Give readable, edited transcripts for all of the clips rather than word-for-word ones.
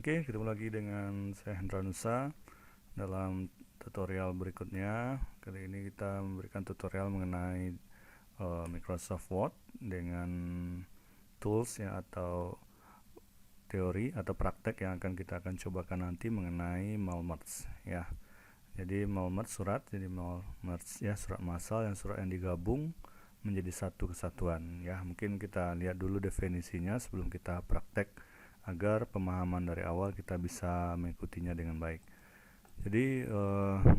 Oke, ketemu lagi dengan saya Hendra Nusa dalam tutorial berikutnya. Kali ini kita memberikan tutorial mengenai Microsoft Word dengan tools ya, atau teori atau praktek yang kita akan cobakan nanti mengenai merge ya. Jadi merge surat, jadi merge ya, surat massal yang surat yang digabung menjadi satu kesatuan ya. Mungkin kita lihat dulu definisinya sebelum kita praktek agar pemahaman dari awal kita bisa mengikutinya dengan baik. Jadi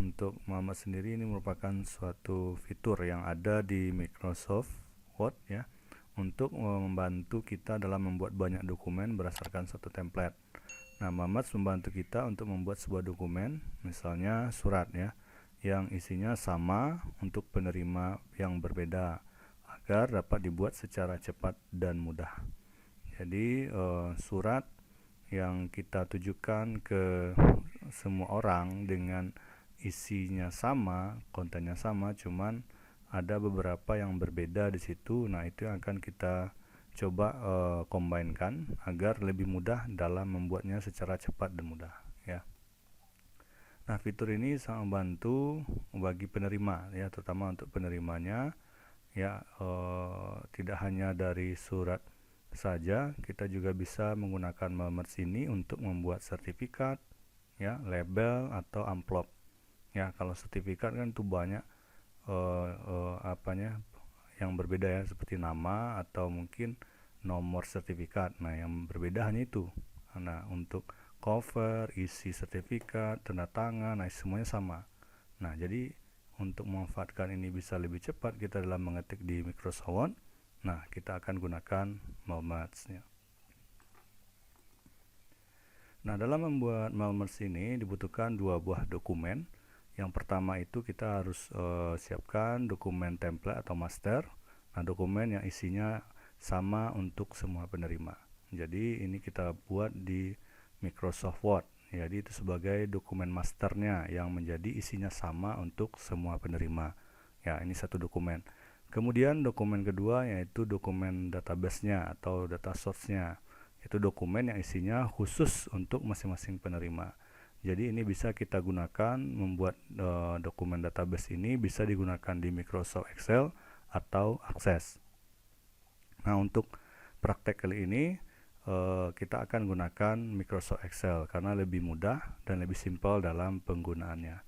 untuk merge sendiri ini merupakan suatu fitur yang ada di Microsoft Word ya, untuk membantu kita dalam membuat banyak dokumen berdasarkan satu template. Nah, merge membantu kita untuk membuat sebuah dokumen, misalnya surat ya, yang isinya sama untuk penerima yang berbeda agar dapat dibuat secara cepat dan mudah. Jadi surat yang kita tujukan ke semua orang dengan isinya sama, kontennya sama, cuman ada beberapa yang berbeda di situ. Nah, itu yang akan kita coba combinekan agar lebih mudah dalam membuatnya secara cepat dan mudah ya. Nah, fitur ini sangat membantu bagi penerima ya, terutama untuk penerimanya ya. Tidak hanya dari surat saja, kita juga bisa menggunakan merge ini untuk membuat sertifikat ya, label atau amplop ya. Kalau sertifikat kan itu banyak yang berbeda ya, seperti nama atau mungkin nomor sertifikat. Nah, yang berbeda hanya itu. Nah, untuk cover, isi sertifikat, tanda tangan, nah semuanya sama. Nah, jadi untuk memanfaatkan ini bisa lebih cepat kita dalam mengetik di Microsoft Word, nah kita akan gunakan merge-nya. Nah, dalam membuat merge ini dibutuhkan dua buah dokumen. Yang pertama itu kita harus siapkan dokumen template atau master. Nah, dokumen yang isinya sama untuk semua penerima. Jadi ini kita buat di Microsoft Word. Jadi itu sebagai dokumen masternya yang menjadi isinya sama untuk semua penerima. Ya, ini satu dokumen. Kemudian dokumen kedua yaitu dokumen database-nya atau data source-nya. Itu dokumen yang isinya khusus untuk masing-masing penerima. Jadi ini bisa kita gunakan membuat dokumen database ini bisa digunakan di Microsoft Excel atau Access. Nah, untuk praktek kali ini kita akan gunakan Microsoft Excel karena lebih mudah dan lebih simpel dalam penggunaannya.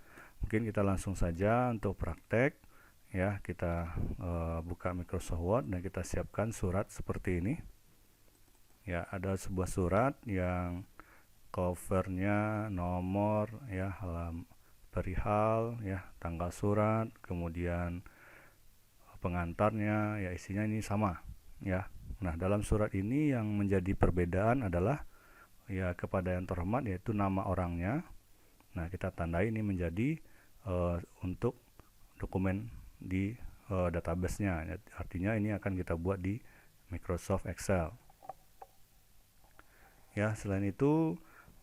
Mungkin kita langsung saja untuk praktek ya. Kita buka Microsoft Word dan kita siapkan surat seperti ini ya. Ada sebuah surat yang covernya nomor ya, perihal ya, tanggal surat, kemudian pengantarnya ya, isinya ini sama ya. Nah, dalam surat ini yang menjadi perbedaan adalah ya, kepada yang terhormat yaitu nama orangnya. Nah, kita tandai ini menjadi untuk dokumen di database-nya. Artinya ini akan kita buat di Microsoft Excel. Ya, selain itu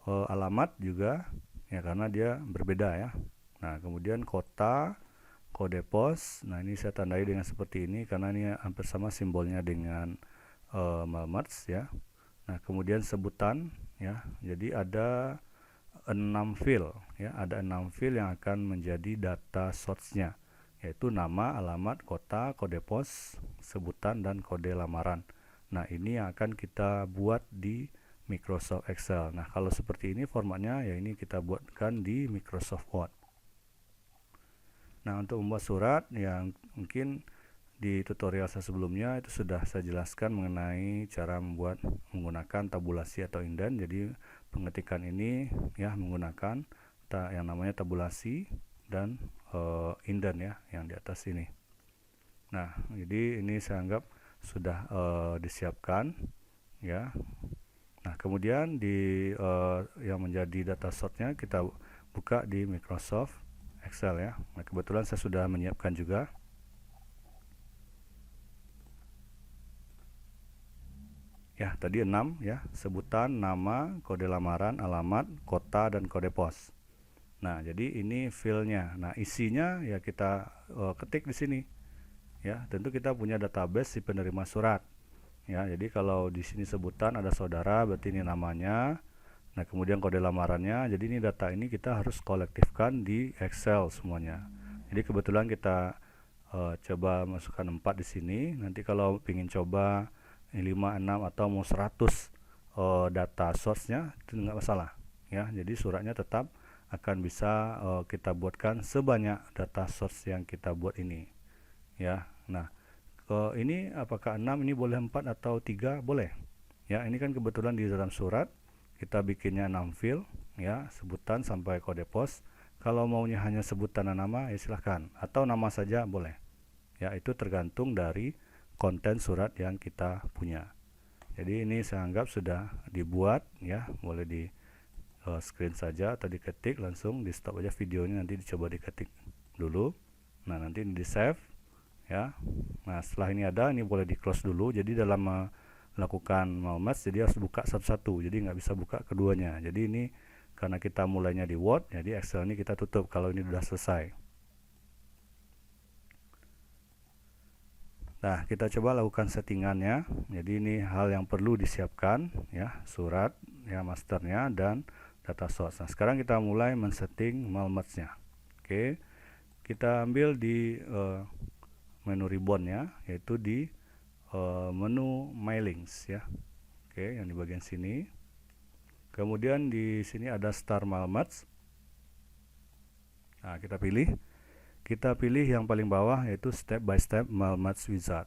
alamat juga ya, karena dia berbeda ya. Nah, kemudian kota, kode pos. Nah, ini saya tandai dengan seperti ini karena ini hampir sama simbolnya dengan merge ya. Nah, kemudian sebutan ya. Jadi ada 6 field ya, ada 6 field yang akan menjadi data source-nya, yaitu nama, alamat, kota, kode pos, sebutan, dan kode lamaran. Nah, ini yang akan kita buat di Microsoft Excel. Nah, kalau seperti ini formatnya ya, ini kita buatkan di Microsoft Word. Nah, untuk membuat surat yang mungkin di tutorial saya sebelumnya itu sudah saya jelaskan mengenai cara membuat menggunakan tabulasi atau indent. Jadi pengetikan ini ya menggunakan yang namanya tabulasi dan indent ya, yang di atas ini. Nah, jadi ini saya anggap sudah disiapkan ya. Nah, kemudian di yang menjadi data source-nya kita buka di Microsoft Excel ya. Nah, kebetulan saya sudah menyiapkan juga. Ya, tadi 6 ya, sebutan, nama, kode lamaran, alamat, kota, dan kode pos. Nah, jadi ini filenya. Nah, isinya ya kita ketik di sini. Ya, tentu kita punya database si penerima surat. Ya, jadi kalau di sini sebutan ada saudara, berarti ini namanya. Nah, kemudian kode lamarannya. Jadi ini data ini kita harus kolektifkan di Excel semuanya. Jadi kebetulan kita coba masukkan 4 di sini. Nanti kalau ingin coba 5, 6 atau mau 100 data source-nya itu nggak masalah ya. Jadi suratnya tetap akan bisa kita buatkan sebanyak data source yang kita buat ini ya. Nah, ini apakah 6 ini boleh 4 atau 3 boleh ya. Ini kan kebetulan di dalam surat kita bikinnya 6 field ya, sebutan sampai kode pos. Kalau maunya hanya sebutan dan nama ya silahkan, atau nama saja boleh ya. Itu tergantung dari konten surat yang kita punya. Jadi ini saya anggap sudah dibuat ya, boleh di screen saja atau diketik, langsung di stop aja videonya, nanti dicoba diketik dulu. Nah, nanti ini di save ya. Nah, setelah ini ada, ini boleh di close dulu. Jadi dalam melakukan malmatch jadi harus buka satu-satu, jadi nggak bisa buka keduanya. Jadi ini karena kita mulainya di Word, jadi Excel ini kita tutup kalau ini sudah selesai. Nah, kita coba lakukan settingannya. Jadi ini hal yang perlu disiapkan ya, surat ya, masternya dan data source. Nah, sekarang kita mulai men-setting malmatch-nya. Oke, kita ambil di menu ribbon-nya, yaitu di menu My Links ya. Oke, yang di bagian sini. Kemudian di sini ada Start Malmatch. Nah, kita pilih yang paling bawah, yaitu Step by Step Malmatch Wizard.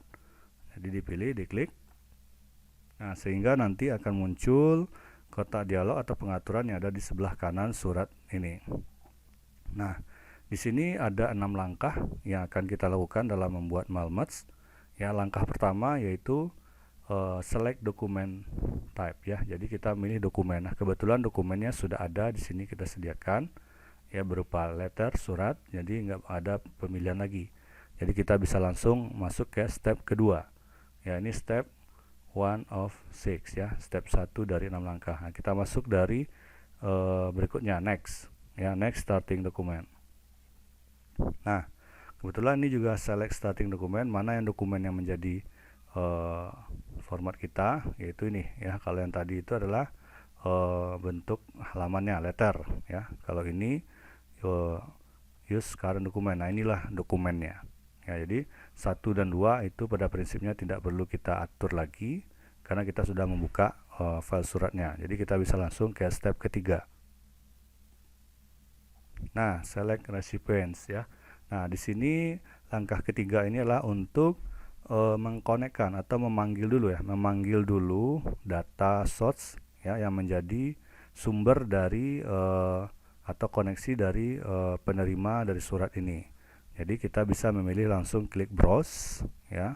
Jadi dipilih, diklik. Nah, sehingga nanti akan muncul kotak dialog atau pengaturan yang ada di sebelah kanan surat ini. Nah, di sini ada 6 langkah yang akan kita lakukan dalam membuat malmatch. Ya, langkah pertama yaitu select dokumen type ya. Jadi kita milih dokumen. Nah, kebetulan dokumennya sudah ada di sini, kita sediakan ya, berupa letter surat. Jadi nggak ada pemilihan lagi. Jadi kita bisa langsung masuk ke step kedua. Ya, ini step 1 of 6 ya, step 1 dari 6 langkah. Nah, kita masuk dari berikutnya next ya, next starting document. Nah, kebetulan ini juga select starting dokumen, mana yang dokumen yang menjadi format kita, yaitu ini ya. Kalau yang tadi itu adalah bentuk halamannya letter ya. Kalau ini use current dokumen. Nah, inilah dokumennya ya. Jadi 1 dan 2 itu pada prinsipnya tidak perlu kita atur lagi karena kita sudah membuka file suratnya. Jadi kita bisa langsung ke step ketiga. Nah, select recipients ya. Nah, di sini langkah ketiga ini adalah untuk mengkonekkan atau memanggil dulu ya, memanggil dulu data source ya, yang menjadi sumber dari atau koneksi dari penerima dari surat ini. Jadi kita bisa memilih langsung klik browse ya.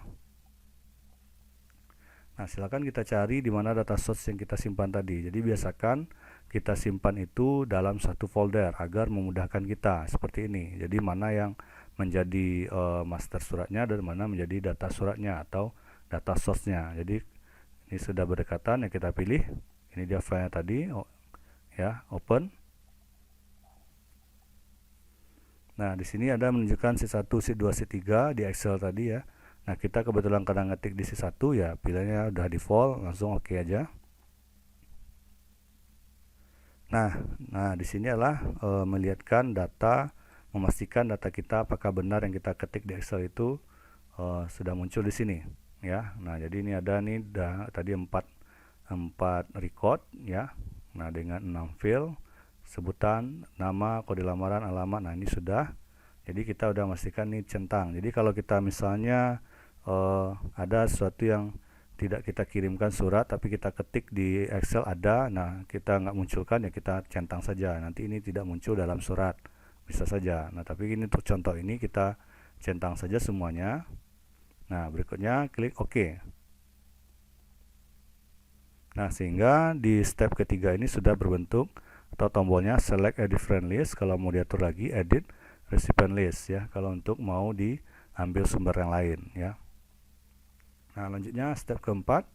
Nah, silakan kita cari di mana data source yang kita simpan tadi. Jadi biasakan kita simpan itu dalam satu folder agar memudahkan kita seperti ini. Jadi mana yang menjadi master suratnya dan mana menjadi data suratnya atau data source-nya. Jadi ini sudah berdekatan, ya kita pilih. Ini dia filenya tadi ya, open. Nah, di sini ada menunjukkan sheet 1, sheet 2, sheet 3 di Excel tadi ya. Nah, kita kebetulan kadang ngetik di sheet 1 ya, pilihannya udah default, langsung oke aja. Nah, di sini adalah melihatkan data, memastikan data kita apakah benar yang kita ketik di Excel itu sudah muncul di sini ya. Nah, jadi ini ada nih tadi 4 record ya. Nah, dengan 6 field, sebutan, nama, kode lamaran, alamat. Nah, ini sudah. Jadi kita udah memastikan ini centang. Jadi kalau kita misalnya ada sesuatu yang tidak kita kirimkan surat tapi kita ketik di Excel ada, nah kita nggak munculkan ya kita centang saja, nanti ini tidak muncul dalam surat, bisa saja. Nah, tapi ini untuk contoh ini kita centang saja semuanya. Nah, berikutnya klik OK. Nah, sehingga di step ketiga ini sudah berbentuk atau tombolnya select a different list kalau mau diatur lagi, edit recipient list ya kalau untuk mau diambil sumber yang lain ya. Nah, lanjutnya step keempat.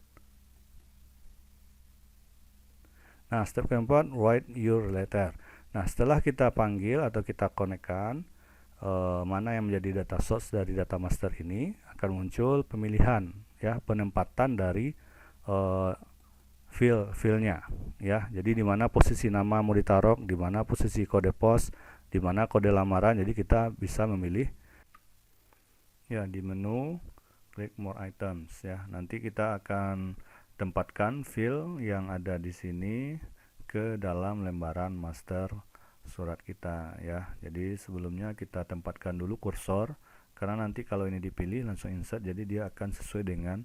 Nah, step keempat, write your letter. Nah, setelah kita panggil atau kita konekkan mana yang menjadi data source dari data master ini, akan muncul pemilihan ya, penempatan dari filenya ya. Jadi di mana posisi nama mau ditaruh, di mana posisi kode pos, di mana kode lamaran. Jadi kita bisa memilih ya di menu klik more items ya. Nanti kita akan tempatkan file yang ada di sini ke dalam lembaran master surat kita ya. Jadi sebelumnya kita tempatkan dulu kursor, karena nanti kalau ini dipilih langsung insert, jadi dia akan sesuai dengan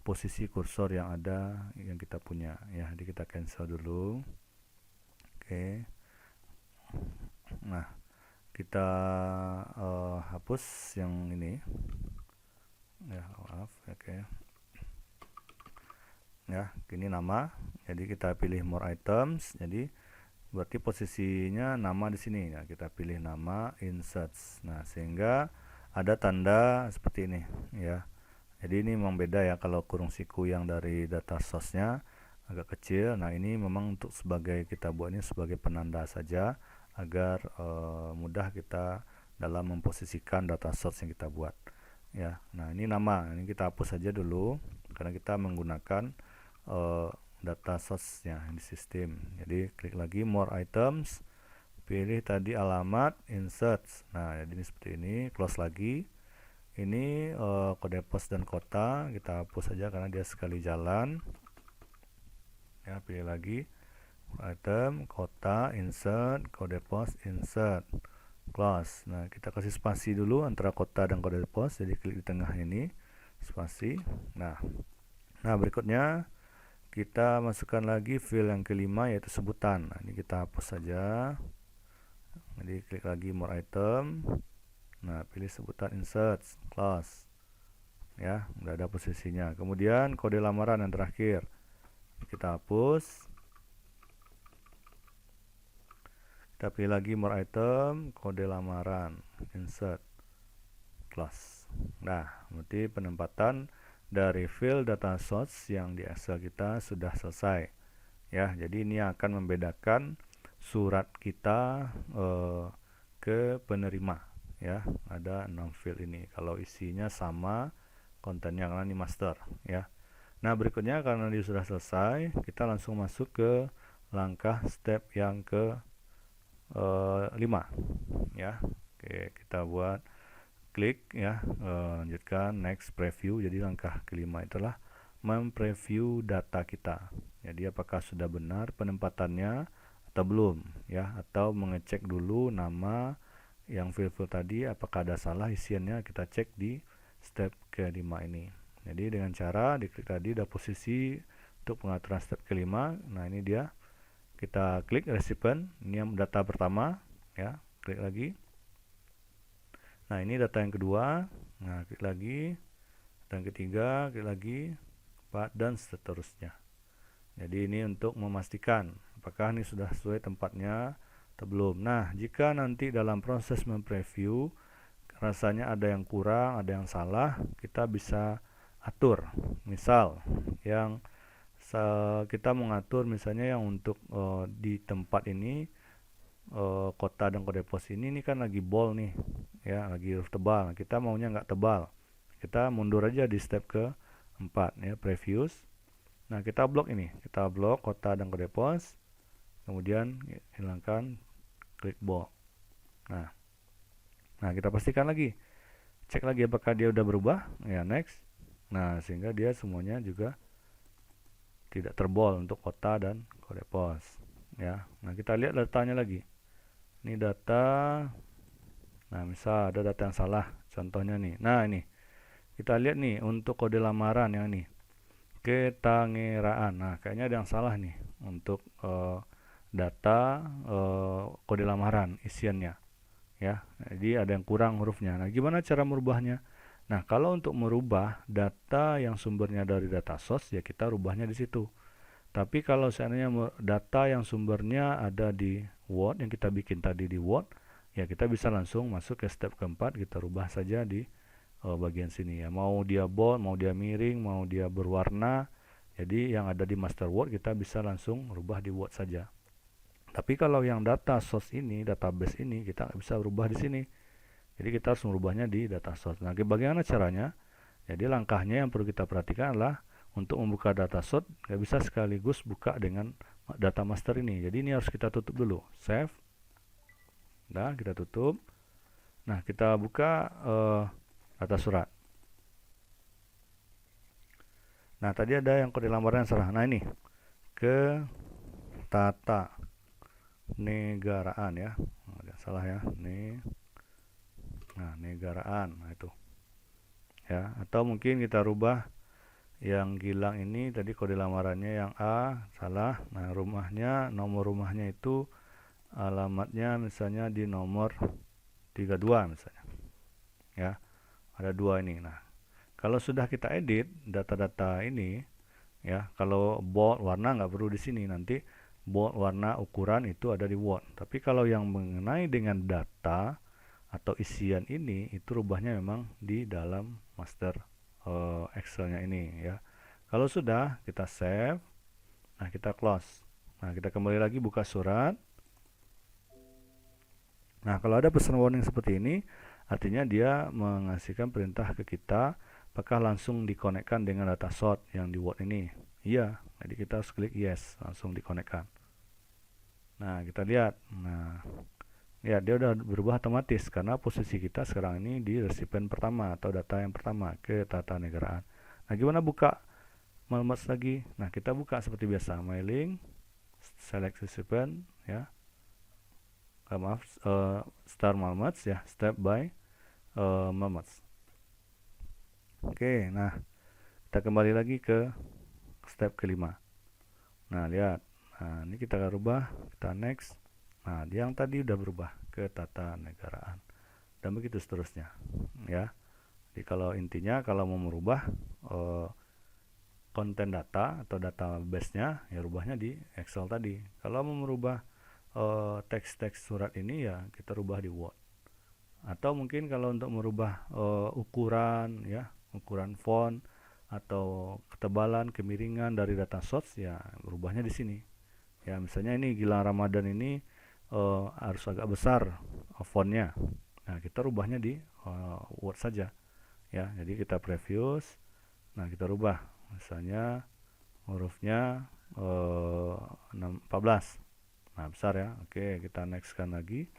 posisi kursor yang ada yang kita punya ya. Jadi kita cancel dulu. Oke. Nah, kita hapus yang ini ya, maaf. Oke ya, ini nama. Jadi kita pilih more items, jadi berarti posisinya nama di sini ya. Kita pilih nama, insert. Nah, sehingga ada tanda seperti ini ya. Jadi ini memang beda ya, kalau kurung siku yang dari data source-nya agak kecil. Nah, ini memang untuk sebagai, kita buatnya sebagai penanda saja agar mudah kita dalam memposisikan data source yang kita buat ya. Nah, ini nama, ini kita hapus saja dulu karena kita menggunakan data source-nya di sistem. Jadi klik lagi more items, pilih tadi alamat, insert. Nah, jadi ini seperti ini, close lagi. Ini kode pos dan kota kita hapus saja karena dia sekali jalan ya. Pilih lagi item, kota, insert, kode pos, insert, close. Nah, kita kasih spasi dulu antara kota dan kode pos, jadi klik di tengah ini, spasi. Nah berikutnya kita masukkan lagi field yang kelima, yaitu sebutan. Nah, ini kita hapus saja. Jadi klik lagi more item. Nah, pilih sebutan, insert, close ya, udah ada posisinya. Kemudian kode lamaran yang terakhir kita hapus. Kita pilih lagi more item, kode lamaran, insert, close. Nah, berarti penempatan dari field data source yang di Excel kita sudah selesai ya. Jadi ini akan membedakan surat kita ke penerima ya. Ada 6 field ini kalau isinya sama kontennya, karena ini master ya. Nah, berikutnya karena dia sudah selesai, kita langsung masuk ke langkah step yang ke 5 ya. Oke, kita buat klik ya, lanjutkan next preview. Jadi langkah kelima itulah mempreview data kita. Jadi apakah sudah benar penempatannya atau belum ya, atau mengecek dulu nama yang field tadi apakah ada salah isiannya, kita cek di step kelima ini. Jadi dengan cara diklik tadi ada posisi untuk pengaturan step kelima. Nah, ini dia, kita klik recipient, ini yang data pertama ya, klik lagi. Nah, ini data yang kedua, nah klik lagi, dan ketiga klik lagi, 4, dan seterusnya. Jadi ini untuk memastikan apakah ini sudah sesuai tempatnya atau belum. Nah, jika nanti dalam proses mempreview rasanya ada yang kurang, ada yang salah, kita bisa atur. Misal yang kita mengatur misalnya yang untuk di tempat ini kota dan kode pos ini kan lagi bold nih ya, lagi huruf tebal. Kita maunya nggak tebal, kita mundur aja di step ke 4 ya, previous. Nah, kita blok ini, kita blok kota dan kode pos, kemudian hilangkan klik bold. Nah, kita pastikan lagi, cek lagi apakah dia udah berubah ya, next. Nah, sehingga dia semuanya juga tidak terbol untuk kota dan kode pos ya. Nah, kita lihat datanya lagi. Ini data. Nah, misal ada data yang salah, contohnya nih. Nah, ini kita lihat nih untuk kode lamaran yang ini, Ketangeraan. Nah, kayaknya ada yang salah nih untuk data kode lamaran isiannya ya. Jadi ada yang kurang hurufnya. Nah, gimana cara merubahnya? Nah, kalau untuk merubah data yang sumbernya dari data source ya, kita rubahnya di situ. Tapi kalau seandainya data yang sumbernya ada di Word, yang kita bikin tadi di Word ya, kita bisa langsung masuk ke step keempat, kita rubah saja di bagian sini ya. Mau dia bold, mau dia miring, mau dia berwarna. Jadi yang ada di master Word kita bisa langsung rubah di Word saja. Tapi kalau yang data source ini, database ini, kita bisa rubah di sini. Jadi kita harus merubahnya di data source. Nah, bagaimana caranya? Jadi langkahnya yang perlu kita perhatikan adalah untuk membuka data source nggak bisa sekaligus buka dengan data master ini. Jadi ini harus kita tutup dulu. Save. Nah, kita tutup. Nah, kita buka data surat. Nah, tadi ada yang kode lamaran yang salah. Nah, ini ke tata negaraan ya. Ada salah ya. Nah, negaraan. Nah, itu. Ya, atau mungkin kita rubah yang Gilang ini tadi kode lamarannya yang A, salah. Nah, nomor rumahnya itu alamatnya misalnya di nomor 32 misalnya. Ya. Ada 2 ini. Nah, kalau sudah kita edit data-data ini ya, kalau bold warna nggak perlu di sini, nanti bold warna ukuran itu ada di Word. Tapi kalau yang mengenai dengan data atau isian ini itu rubahnya memang di dalam master Excelnya ini ya. Kalau sudah kita save, nah kita close. Nah, kita kembali lagi buka surat. Nah, kalau ada pesan warning seperti ini, artinya dia mengasihkan perintah ke kita apakah langsung dikonekkan dengan data source yang di Word ini. Iya, jadi kita harus klik yes, langsung dikonekkan. Nah, kita lihat. Nah, ya dia udah berubah otomatis karena posisi kita sekarang ini di resipien pertama atau data yang pertama ke tata negaraan. Nah, gimana buka Malmats lagi? Nah, kita buka seperti biasa, mailing, select recipient ya. Maaf, star Malmats ya, step by Malmats. Oke, nah kita kembali lagi ke step kelima. Nah, lihat. Nah, ini kita akan rubah, kita next. Nah, yang tadi udah berubah ke tata negaraan. Dan begitu seterusnya. Ya. Jadi kalau intinya kalau mau merubah konten data atau database-nya, ya rubahnya di Excel tadi. Kalau mau merubah teks-teks surat ini ya kita rubah di Word. Atau mungkin kalau untuk merubah ukuran ya, ukuran font atau ketebalan, kemiringan dari data source ya berubahnya di sini. Ya, misalnya ini Gilang Ramadan ini harus agak besar fontnya. Nah, kita rubahnya di Word saja. Ya, jadi kita previous. Nah, kita rubah. Misalnya hurufnya 14. Nah, besar ya. Oke, kita nextkan lagi.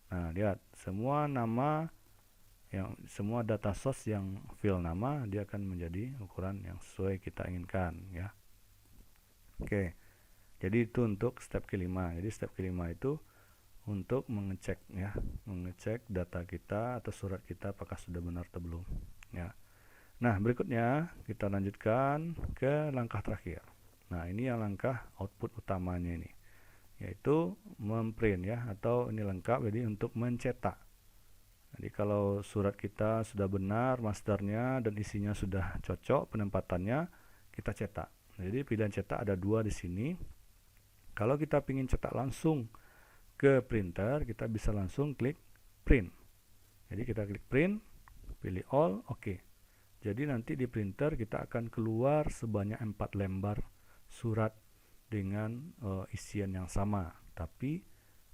Nah, lihat semua nama semua data source yang fill nama dia akan menjadi ukuran yang sesuai kita inginkan ya. Oke. Jadi itu untuk step kelima. Jadi step kelima itu untuk mengecek ya, mengecek data kita atau surat kita apakah sudah benar atau belum ya. Nah, berikutnya kita lanjutkan ke langkah terakhir. Nah, ini yang langkah output utamanya ini, yaitu memprint ya, atau ini lengkap jadi untuk mencetak. Jadi kalau surat kita sudah benar masternya dan isinya sudah cocok penempatannya, kita cetak. Jadi pilihan cetak ada 2 di sini. Kalau kita ingin cetak langsung ke printer, kita bisa langsung klik print. Jadi kita klik print, pilih all, oke. Jadi nanti di printer kita akan keluar sebanyak 4 lembar surat dengan isian yang sama, tapi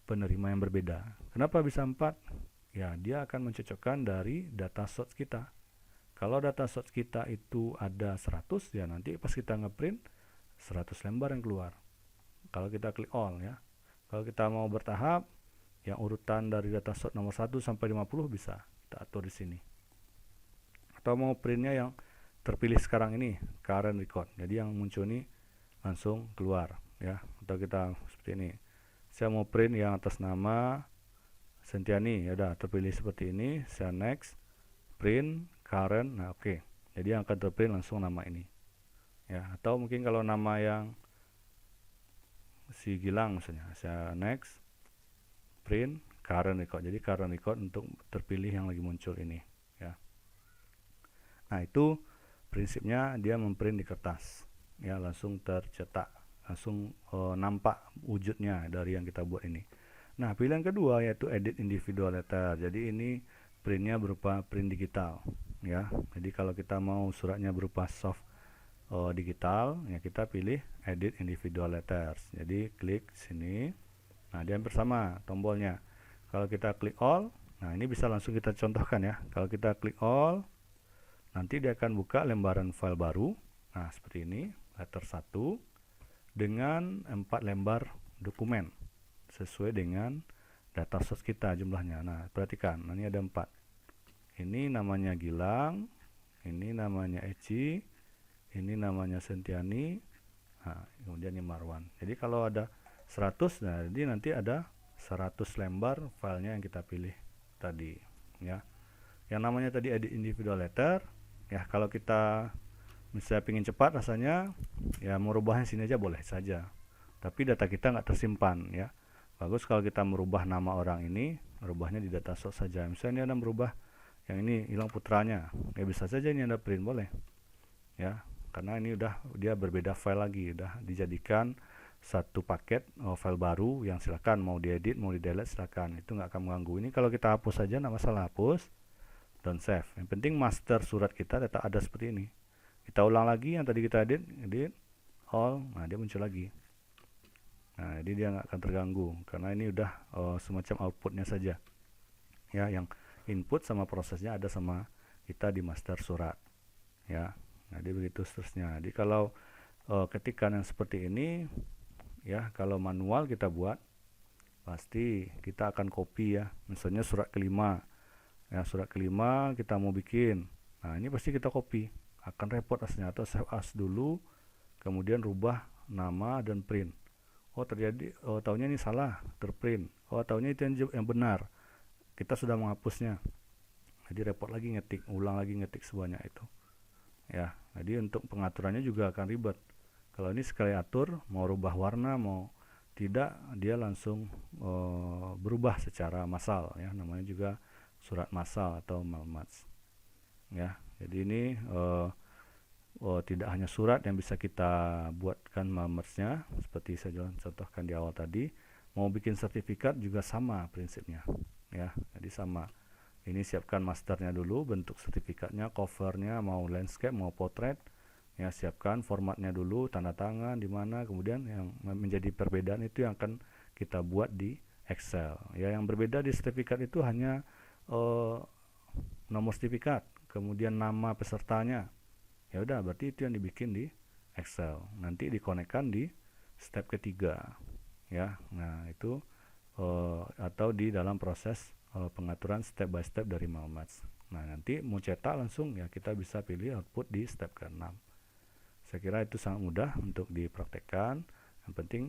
penerima yang berbeda. Kenapa bisa 4? Ya, dia akan mencocokkan dari data source kita. Kalau data source kita itu ada 100, ya nanti pas kita ngeprint 100 lembar yang keluar. Kalau kita klik all ya. Kalau kita mau bertahap, yang urutan dari data source nomor 1 sampai 50 bisa kita atur di sini. Atau mau printnya yang terpilih sekarang ini, current record. Jadi yang muncul ini langsung keluar ya. Atau kita seperti ini. Saya mau print yang atas nama Sentiani, ya udah terpilih seperti ini. Saya next, print current. Nah, oke. Jadi yang akan terprint langsung nama ini. Ya, atau mungkin kalau nama yang si Gilang misalnya, saya next, print current record. Jadi current record untuk terpilih yang lagi muncul ini ya. Nah, itu prinsipnya dia memprint di kertas ya, langsung tercetak, langsung nampak wujudnya dari yang kita buat ini. Nah, pilihan kedua yaitu edit individual letter. Jadi ini printnya berupa print digital ya. Jadi kalau kita mau suratnya berupa soft digital ya, kita pilih edit individual letters. Jadi klik sini. Nah, dia bersama tombolnya. Kalau kita klik all, nah ini bisa langsung kita contohkan ya. Kalau kita klik all, nanti dia akan buka lembaran file baru Nah, seperti ini, letter 1 dengan 4 lembar dokumen sesuai dengan data source kita jumlahnya. Nah, perhatikan, ini ada 4. Ini namanya Gilang, ini namanya Eci, ini namanya Sentiani, nah, kemudian ini Marwan. Jadi kalau ada 100, nah jadi nanti ada 100 lembar filenya yang kita pilih tadi, ya. Yang namanya tadi edit individual letter, ya kalau kita misalnya ingin cepat rasanya, ya merubahnya sini aja boleh saja. Tapi data kita nggak tersimpan, ya. Bagus kalau kita merubah nama orang ini, merubahnya di data source saja. Misalnya ini ada merubah yang ini hilang putranya, ya bisa saja ini ada print boleh, ya. Karena ini udah dia berbeda file lagi, udah dijadikan satu paket file baru yang silakan mau diedit mau di delete silakan, itu nggak akan mengganggu. Ini kalau kita hapus saja nggak masalah, hapus, don't save. Yang penting master surat kita tetap ada seperti ini. Kita ulang lagi yang tadi kita edit all, nah dia muncul lagi. Nah jadi dia nggak akan terganggu karena ini udah semacam outputnya saja, ya, yang input sama prosesnya ada sama kita di master surat, ya. Nah jadi begitu seterusnya. Jadi kalau ketikan yang seperti ini, ya, kalau manual kita buat pasti kita akan copy, ya. Misalnya surat kelima, ya, surat kelima kita mau bikin, nah ini pasti kita copy, akan repot aslinya, atau save as dulu kemudian rubah nama dan print. Oh terjadi, oh taunya ini salah, terprint, oh taunya itu yang benar, kita sudah menghapusnya, jadi repot lagi ngetik, ulang lagi ngetik semuanya itu, ya. Jadi untuk pengaturannya juga akan ribet. Kalau ini sekali atur, mau rubah warna mau tidak, dia langsung berubah secara massal, ya, namanya juga surat massal atau malmats, ya. Jadi ini tidak hanya surat yang bisa kita buatkan malmatsnya seperti saya contohkan di awal tadi, mau bikin sertifikat juga sama prinsipnya, ya. Jadi sama, ini siapkan masternya dulu, bentuk sertifikatnya, covernya mau landscape mau portrait, ya, siapkan formatnya dulu, tanda tangan di mana, kemudian yang menjadi perbedaan itu yang akan kita buat di Excel, ya. Yang berbeda di sertifikat itu hanya nomor sertifikat, kemudian nama pesertanya, ya udah, berarti itu yang dibikin di Excel, nanti dikonekkan di step ketiga, ya. Nah itu atau di dalam proses pengaturan step by step dari malmats. Nah nanti mau cetak langsung, ya, kita bisa pilih output di step ke-6. Saya kira itu sangat mudah untuk dipraktekkan. Yang penting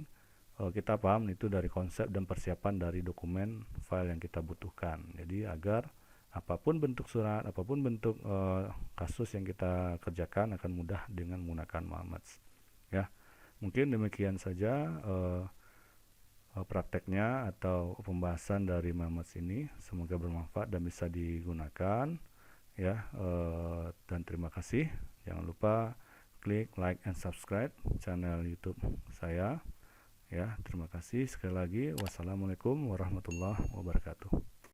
kita paham itu dari konsep dan persiapan dari dokumen file yang kita butuhkan. Jadi agar apapun bentuk surat, apapun bentuk kasus yang kita kerjakan akan mudah dengan menggunakan malmats, ya. Mungkin demikian saja prakteknya atau pembahasan dari malmats ini. Semoga bermanfaat dan bisa digunakan, ya. Dan terima kasih. Jangan lupa klik like and subscribe channel YouTube saya, ya. Terima kasih sekali lagi. Wassalamualaikum warahmatullahi wabarakatuh.